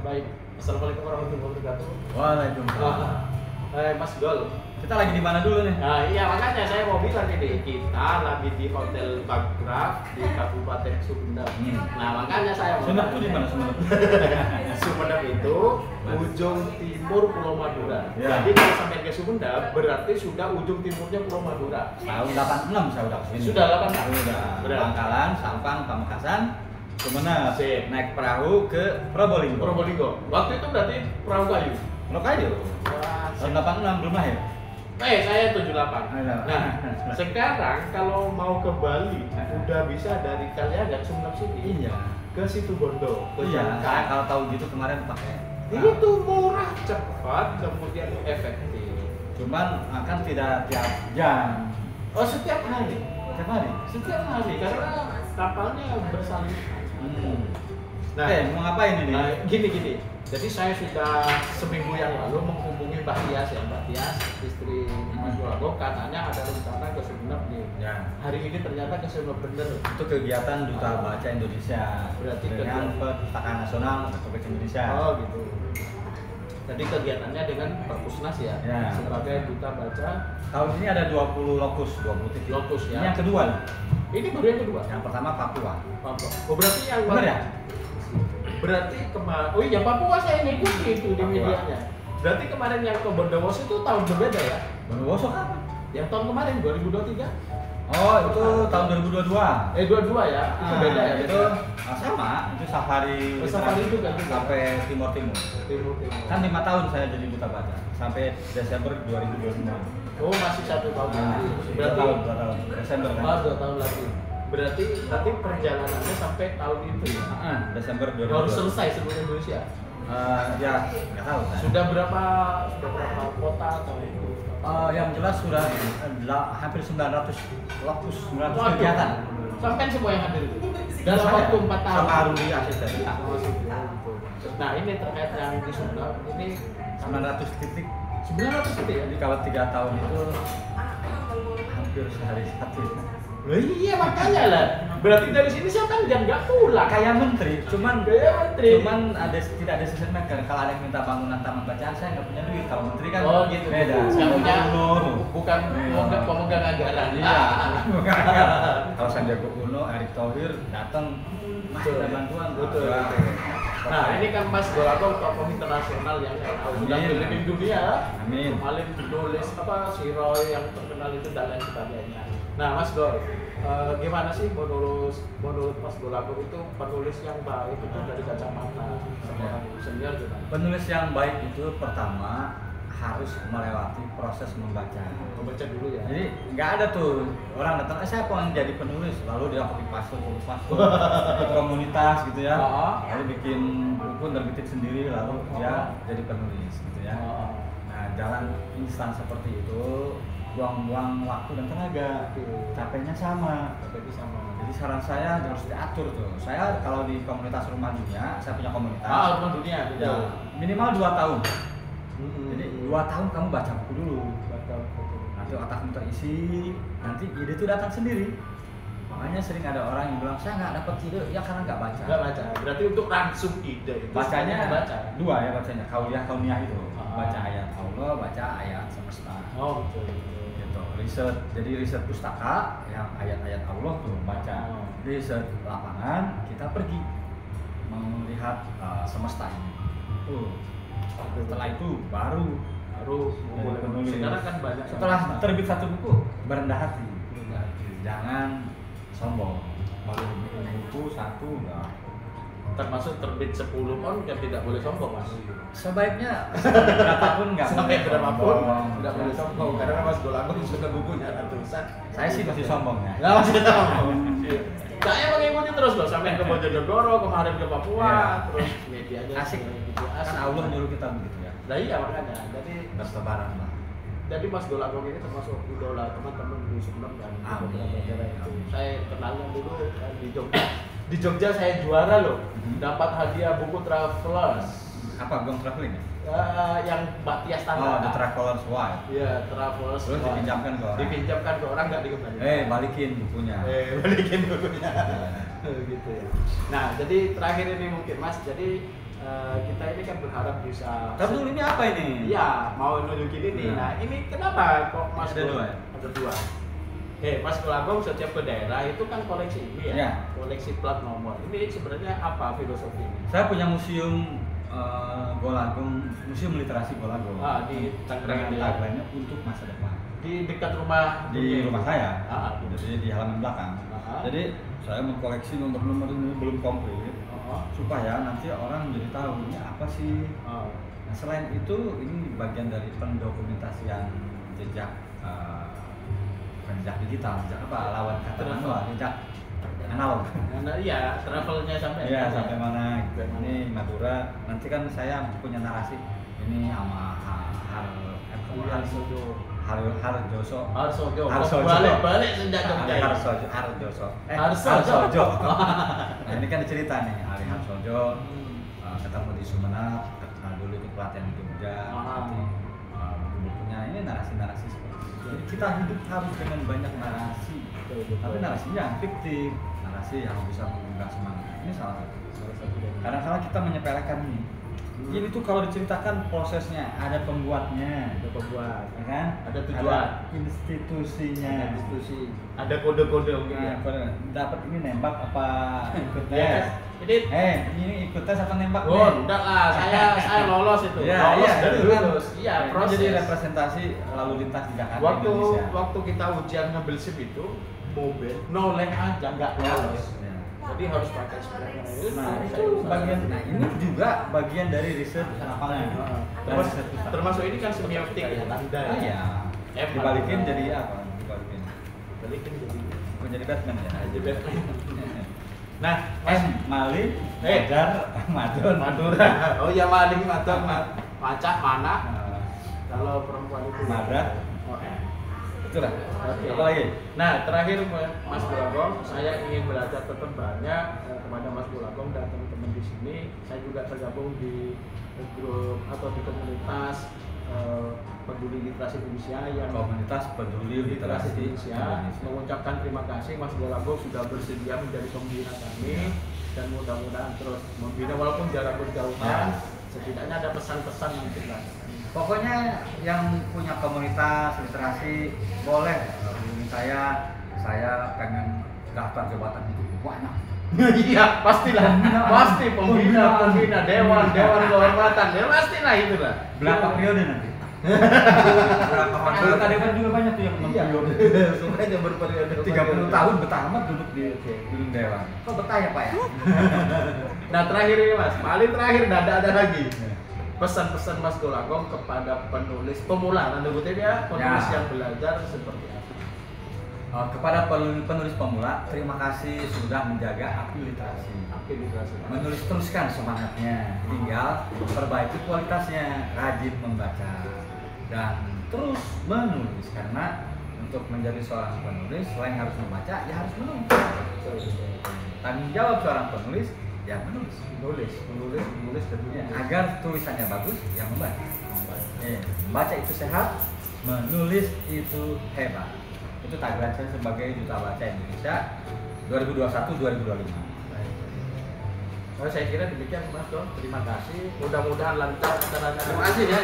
Baik. Assalamualaikum warahmatullahi wabarakatuh. Waalaikumsalam. Mas Gol. Kita lagi di mana dulu nih? Nah, iya makanya saya mau bilang ini kita lagi di Hotel Bagraf di Kabupaten Sumedang. Nah, makanya saya mau Sumenep tuh di mana Sumenep? Sumenep itu ujung timur Pulau Madura. Ya. Jadi kalau sampai ke Sumedang berarti sudah ujung timurnya Pulau Madura. Tahun 86 saya udah kesini. Sudah 86? Sudah. Berat. Pangkalan, Sampang, Pamekasan, Sumenep. Sip. Naik perahu ke Probolinggo. Probolinggo. Waktu itu berarti perahu kayu. Blok aja. Wah, Tahun 86 belum lahir. saya 78. Ayo. Nah, sekarang kalau mau ke Bali udah bisa dari Kaliaga Sumenep sini Iya. ke Situbondo, ke Iya. Jangkar. Saya kalau tahu gitu kemarin pakai. Itu murah, cepat, kemudian efektif. Cuman akan tidak tiap jam. Oh, setiap hari. Tiap hari. Setiap hari karena kapalnya bersalin. Nah, oke, mau ngapain ini? Nah, gini. Jadi saya sudah seminggu yang lalu menghubungi Mbak Tias Mbak Tias, istri Mas Golago, katanya ada rencana ke Sumenep nih. Ya. Hari ini ternyata ke Sumenep bener. Itu kegiatan Duta Baca Indonesia Berarti dengan Perpustakaan Nasional Republik Indonesia. Oh gitu. Jadi kegiatannya dengan Perpusnas ya, Ya. sebagai duta baca Tahun ini ada 20 lokus, 20 titik. lokus ya. Ini yang kedua nih. Ini baru yang kedua. Yang pertama Papua. Papua. Oh berarti yang Bener ya? Berarti kemarin. Oh iya Papua saya ngikuti itu di Papua. medianya. Berarti kemarin yang ke Bondowoso itu tahun berbeda ya? Bondowoso kapan? Yang tahun kemarin 2023? Oh, itu tahun 2022. 22 ya? Itu beda ya? Itu sama, itu safari. Oh, safari juga. Sampai Timur. Timur. Kan 5 tahun saya jadi duta baca sampai Desember 2025. Oh masih 1 tahun lagi. Berarti 2 tahun. Desember kan? 2 tahun lagi. Berarti perjalanannya sampai tahun itu ya? Desember 2025. Harus selesai seluruh Indonesia. Ya, nggak tahu saya. Sudah berapa kota atau itu? Yang jelas sudah hampir 900 lokus, 900 Waduh. kegiatan. Sampai semua yang hadir itu dalam Saya, waktu 4 tahun. sama Rudi asisten. Nah ini terkait yang di Sumedang ini 900 titik. 900 itu ya? Jadi kalau 3 tahun itu hampir sehari satu. Loh iya makanya lah. Berarti dari sini saya kan jam nggak pulang. Kayak menteri, cuman menteri. tidak ada decision maker. Kalau ada yang minta bangunan taman bacaan, saya nggak punya duit. Kalau menteri kan Oh gitu. beda. Nggak punya Gubernur. bukan Iya. pemegang anggaran. Iya. Kalau Sandiaga Uno, Erick Thohir datang, mas Betul. ada bantuan. Betul. Wah. Nah ini kan Mas Golago tokoh internasional yang saya tahu sudah Amin. keliling dunia. Amin. Kemarin penulis si Roy yang terkenal itu dan lain sebagainya. Nah Mas Gol, gimana sih menurut Mas Golago itu penulis yang baik itu dari kacamata seorang senior gitu? Penulis yang baik itu pertama harus melewati proses membaca. Membaca dulu ya. Jadi nggak ada tuh orang datang, saya pengen jadi penulis, lalu dia copy paste, ikut komunitas gitu ya, lalu bikin buku terbitin sendiri, lalu dia jadi penulis gitu ya. Nah jalan instan seperti itu buang-buang waktu dan tenaga, capeknya sama. Jadi saran saya harus diatur tuh. Saya kalau di komunitas Rumah Dunia, saya punya komunitas. Rumah Dunia. Ya, minimal 2 tahun. Jadi 2 tahun kamu baca buku dulu. Nanti otakmu terisi, nanti ide itu datang sendiri. Makanya sering ada orang yang bilang saya nggak dapat ide, ya karena nggak baca. Nggak baca. Berarti untuk langsung ide itu Bacanya baca. 2 ya bacanya, kauniyah itu. Baca ayat Allah, baca ayat semesta. Oh betul. Gitu. Riset, jadi riset pustaka yang ayat-ayat Allah tuh baca. Riset lapangan kita pergi melihat semesta ini. Setelah itu baru mulai penulis. sekarang kan banyak. Setelah terbit satu buku berendah hati. Jangan sombong. Baru bikin buku satu enggak. Termasuk terbit 10 pun kan tidak boleh sombong Mas. Sebaiknya berapapun enggak. Sampai berapapun tidak boleh Iya. sombong karena Mas Golago sudah bukunya ratusan. Saya sih masih sombong ya. Nggak masih sombong. Saya mengikuti terus loh sampai ke Bojonegoro, kemarin ke Papua, Iya. terus medianya Asik. gitu. Kan Allah nyuruh kita begitu ya. Nah iya makanya. Bertebaran lah. Jadi Mas Golago ini termasuk idola teman-teman di Sumenep dan di Amin. beberapa daerah itu. Saya kenalnya dulu di Jogja. Di Jogja saya juara loh, dapat hadiah buku Travelers. Apa Gong Traveling ya? Yang Mbak Tias Oh, tangga. The Traveler's Wife. Iya, Travelers. Terus dipinjamkan ke orang. Dipinjamkan ke orang nggak dikembalikan. Balikin bukunya. Balikin bukunya. Gitu ya. Nah, jadi terakhir ini mungkin Mas, jadi kita ini kan berharap bisa. Tapi ini apa ini? Iya, mau nunjukin ini. Nah, ini kenapa kok Mas ada dua? Ada dua. Mas Golagong setiap ke daerah itu kan koleksi ini ya, koleksi plat nomor. Ini sebenarnya apa filosofinya? Saya punya museum Golagong, museum literasi Golagong. Di Tangerang ini. Tagline-nya untuk masa depan. Di dekat rumah. Di rumah saya. Jadi di halaman belakang. Jadi saya mengkoleksi nomor-nomor ini belum komplit supaya nanti orang jadi tahu ini apa sih. Nah, selain itu ini bagian dari pendokumentasian jejak. Jejak digital, jejak apa? Lawan kata manual, jejak analog. Iya, travelnya sampai. Iya, sampai mana? Gitu. Ini Madura. Nanti kan saya punya narasi. Ini sama Harsojo. Balik sejak Jogja. Harsojo. Nah, ini kan cerita nih, Ari Harsojo ketemu di Sumenep, dulu ikut pelatihan di Jogja. Nanti bukunya ini narasi-narasi seperti itu. Jadi kita hidup harus dengan banyak narasi, tapi narasinya yang fiktif, narasi yang bisa menggugah semangat. Ini salah satu. Kadang-kadang kita menyepelekan nih. Ini tuh kalau diceritakan prosesnya, ada pembuatnya, ya kan? Ada tujuan, institusinya, ada kode-kode mungkin. Dapat ini nembak apa ikut tes? Ini ikut tes apa nembak? Enggak lah, saya lolos itu. Lulus. Iya, proses. Jadi representasi lalu lintas di Jakarta. Waktu kita ujian ngambil SIM itu mobil noleh aja nggak lolos. Jadi harus pakai sebenarnya. Nah, itu bagian. Nah, ini juga bagian dari riset lapangan. Termasuk ini kan semiotik ya, tanda. Iya. Dibalikin jadi apa? Balikin jadi Batman ya. Jadi Batman. Nah, Maling, Madura. Oh iya, maling, madon, macak, mana? Kalau perempuan itu Madrat. Itulah. Apa lagi? Nah, terakhir Mas Golagong, saya ingin belajar tetap banyak kepada Mas Golagong dan teman-teman di sini. Saya juga tergabung di grup atau di komunitas peduli literasi Indonesia yang komunitas peduli literasi Indonesia. Mengucapkan terima kasih Mas Golagong sudah bersedia menjadi pembina kami dan mudah-mudahan terus membina walaupun jarak berjauhan. Setidaknya ada pesan-pesan nanti lah. Pokoknya yang punya komunitas literasi boleh hubungi saya pengen daftar jabatan itu banyak. Iya, pastilah. Pasti pembina, dewan kehormatan. Ya pastilah itulah. Berapa periode nanti? Berapa anggota dewan juga banyak tuh yang periode. Semuanya berperiode 30 tahun betah amat duduk di gedung dewan. Kok betah ya, Pak ya? Nah, terakhir ini Mas, paling terakhir ada lagi. Pesan-pesan Mas Golagong kepada penulis pemula, tanda kutip ya, penulis yang belajar seperti apa? Kepada penulis pemula, terima kasih sudah menjaga api literasi. Menulis teruskan semangatnya, tinggal perbaiki kualitasnya, rajin membaca dan terus menulis, karena untuk menjadi seorang penulis selain harus membaca, ya harus menulis. Tanggung jawab seorang penulis ya menulis tentunya agar tulisannya bagus, yang membaca. Membaca itu sehat, menulis itu hebat. Itu tagline saya sebagai Duta Baca Indonesia 2021-2025. Saya kira demikian Mas Don. Terima kasih. Mudah-mudahan lancar acaranya. Terima kasih ya.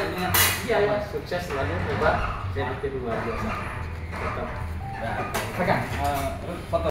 Iya, sukses selalu hebat. Jadi luar biasa. Pegang foto.